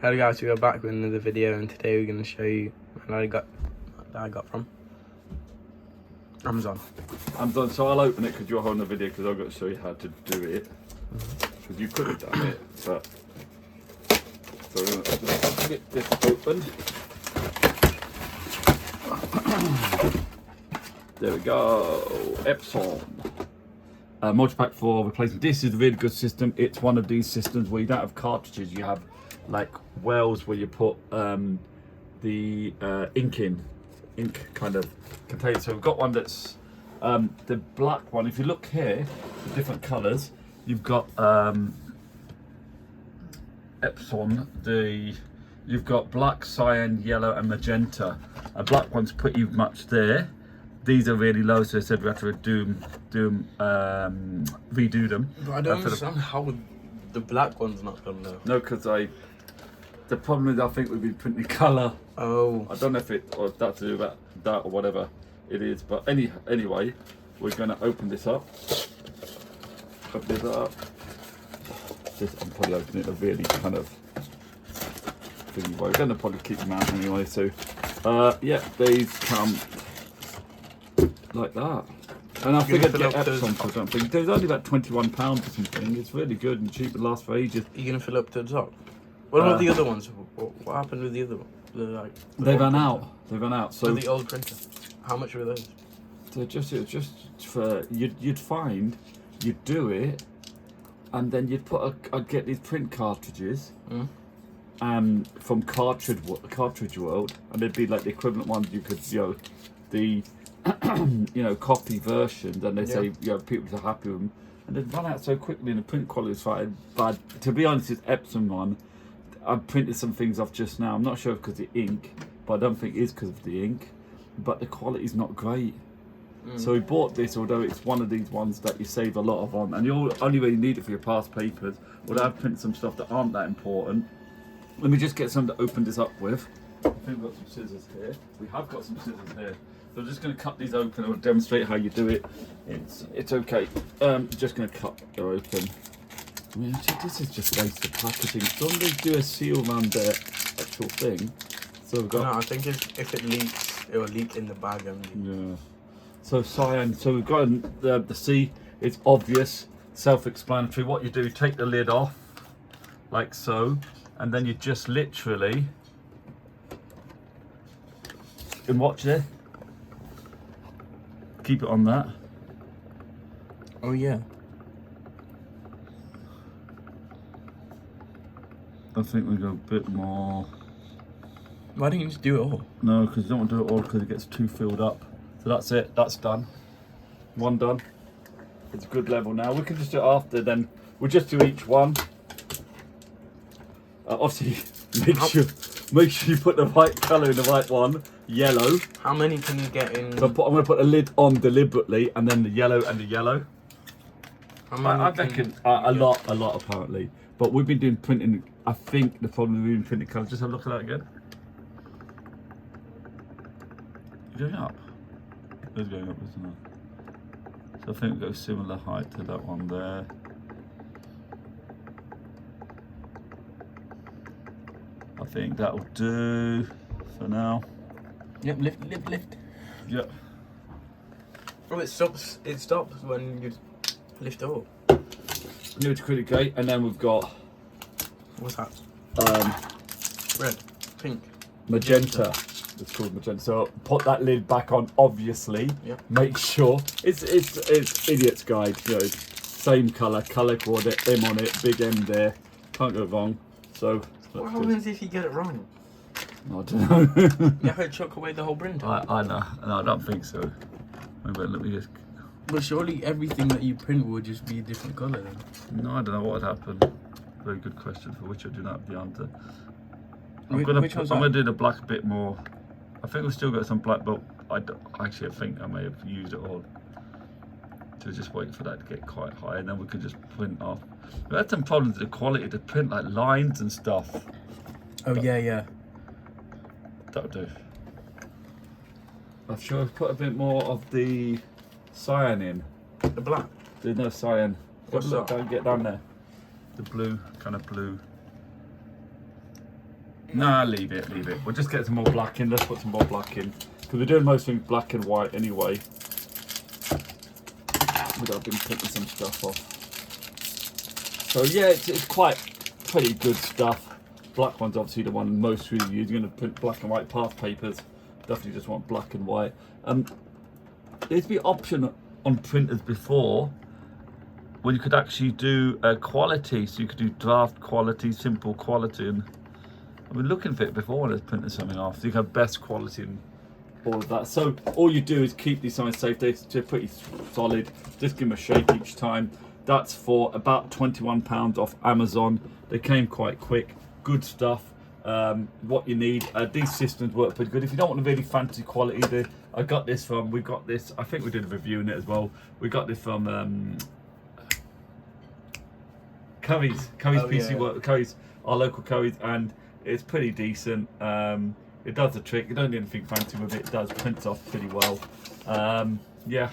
Hello guys, we are back with another video, and today we're going to show you what I got from Amazon. So I'll open it because you're holding the video, because I've got to show you how to do it. Because you could have done it, but so we're going to get this open. There we go. Epson. Multipack for replacement. This is a really good system. It's one of these systems where you don't have cartridges, you have like wells where you put the ink kind of container. So we've got one that's the black one. If you look here, the different colours, you've got Epson. You've got black, cyan, yellow, and magenta. A black one's pretty much there. These are really low, so I said we have to redo them. But I don't understand how the black one's not gone though. No, because the problem is I think we've been printing colour. Oh. I don't know if it or that's to do with that or whatever it is, but anyway, we're going to open this up. Open it up. I'm probably opening it a really kind of thingy way. We're going to probably keep them out anyway. So yeah, these come like that. And I figured get Epson for something. There's only about £21 or something. It's really good and cheap and lasts for ages. Are you going to fill up to the top? What about the other ones? What happened with the other one? They ran out. They ran out. So the old printer. How much were those? So just for you'd find you'd do it, and then you'd I'd get these print cartridges, from Cartridge World, and they'd be like the equivalent ones you could the copy versions, and they say people are happy with them, and they'd run out so quickly, and the print quality was quite bad. To be honest, this Epson one, I printed some things off just now. I'm not sure because of the ink, but I don't think it is because of the ink. But the quality's not great. So we bought this, although it's one of these ones that you save a lot of on, and you only really need it for your past papers. Although I've printed some stuff that aren't that important. Let me just get some to open this up with. I think we've got some scissors here. We have got some scissors here. So I'm just going to cut these open and I'll demonstrate how you do it. It's okay. Just going to cut it open. I mean, this is just wasted packaging. Don't they do a seal around their actual thing? So we've got. No, I think if it leaks, it will leak in the bag only. Yeah. So cyan. So we've got the C. It's obvious, self-explanatory. What you do, take the lid off, like so, and then you just literally. And watch this. Keep it on that. Oh yeah. I think we go a bit more. Why don't you just do it all? No, because you don't want to do it all because it gets too filled up. So that's it. That's done. One done. It's a good level now. We can just do it after. Then we'll just do each one. Obviously, make sure you put the right colour in the right one. Yellow. How many can you get in? So I'm going to put the lid on deliberately, and then the yellow and the yellow. I reckon a lot apparently. But we've been doing printing. I think the problem we've been printing colours. Just have a look at that again. Going up. It's going up, isn't it? So I think it goes similar height to that one there. I think that'll do for now. Yep, lift. Yep. Oh, it stops when you lift it up. New to critic gate, and then we've got What's that? Red, pink, magenta. It's called magenta. So put that lid back on, obviously. Yep. Make sure it's idiot's guide. Same colour coordinate, M on it, big M there. Can't go wrong. So what happens if you get it wrong? I don't know. You have to chuck away the whole printer. I know. No, I don't think so. Maybe let me just. But surely everything that you print would just be a different colour then. No, I don't know what would happen. Very good question for which I do not have the answer. I'm gonna do the black a bit more. I think we've still got some black, but I think I may have used it all. So just wait for that to get quite high, and then we can just print off. We had some problems with the quality to print, like lines and stuff. Oh yeah. That'll do. I'm sure I've put a bit more of the cyan in. The black? There's no cyan. What's that? Don't get down there. The blue, kind of blue. Nah, leave it. We'll just get some more black in. Let's put some more black in. Because we're doing most things black and white anyway. I've been putting some stuff off. So yeah, it's quite pretty good stuff. Black one's obviously the one most really used. You're going to print black and white path papers. Definitely just want black and white. There used to be an option on printers before where you could actually do quality. So you could do draft quality, simple quality, and I've been looking for it before when I was printing something off. So you can have best quality and all of that. So all you do is keep these signs safe. They're pretty solid. Just give them a shake each time. That's for about £21 off Amazon. They came quite quick. Good stuff. What you need. These systems work pretty good. If you don't want a really fancy quality, we got this, I think we did a review on it as well. We got this from Curry's PC Work, Curry's, our local Curry's, and it's pretty decent. It does the trick. You don't need anything fancy with it. It does prints off pretty well. Yeah,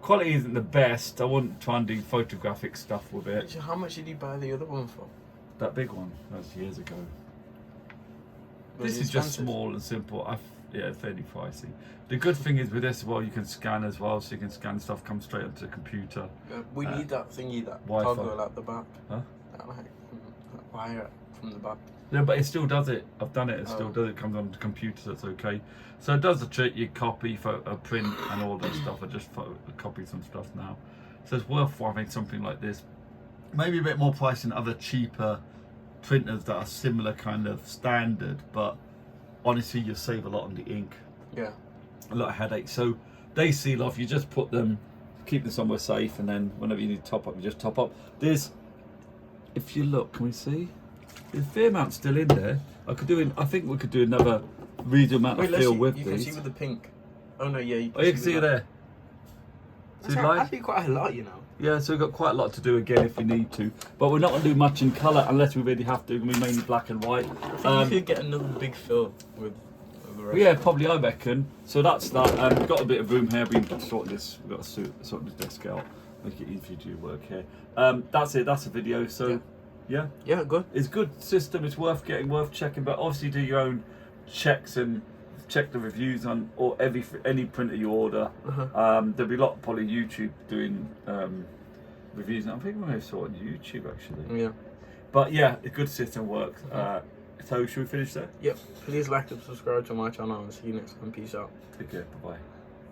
quality isn't the best. I wouldn't try and do photographic stuff with it. So how much did you buy the other one for? That big one, that was years ago. Was This is just small and simple. Yeah, fairly pricey. The good thing is with this as well, you can scan as well, so you can scan stuff, come straight onto the computer. We need that thingy, that Wi-Fi. toggle at the back. Huh? That wire from the back. Yeah, but it still does it. I've done it. It still does it. It comes on the computer, so it's okay. So it does the trick. You copy, print, and all that stuff. I just copy some stuff now. So it's worth having something like this. Maybe a bit more price than other cheaper printers that are similar kind of standard, but honestly, you save a lot on the ink. Yeah. A lot of headaches. So they seal off. You just put them, keep them somewhere safe, and then whenever you need to top up, you just top up. There's, if you look, can we see? There's a fair amount still in there. I think we could do another reasonable amount of fill with these. You can see with the pink. Oh no, yeah. You can see it there. That's actually quite a lot, you know. Yeah, so we've got quite a lot to do again if we need to. But we're not going to do much in colour unless we really have to. We're mainly black and white. I think you could get another big fill with the rest. Yeah, probably, I reckon. So that's that. We've got a bit of room here. We've sorted this. We've got to sort this desk out. Make it easy for you to do work here. That's it. That's the video. So, yeah. Yeah, good. It's a good system. It's worth getting, worth checking. But obviously do your own checks and check the reviews on or any printer you order. There'll be a lot probably YouTube doing reviews. I think we may have saw it on YouTube actually. Yeah. But yeah, a good system works. So should we finish there? Yep. Please like and subscribe to my channel and see you next time. Peace out. Take care. Bye bye.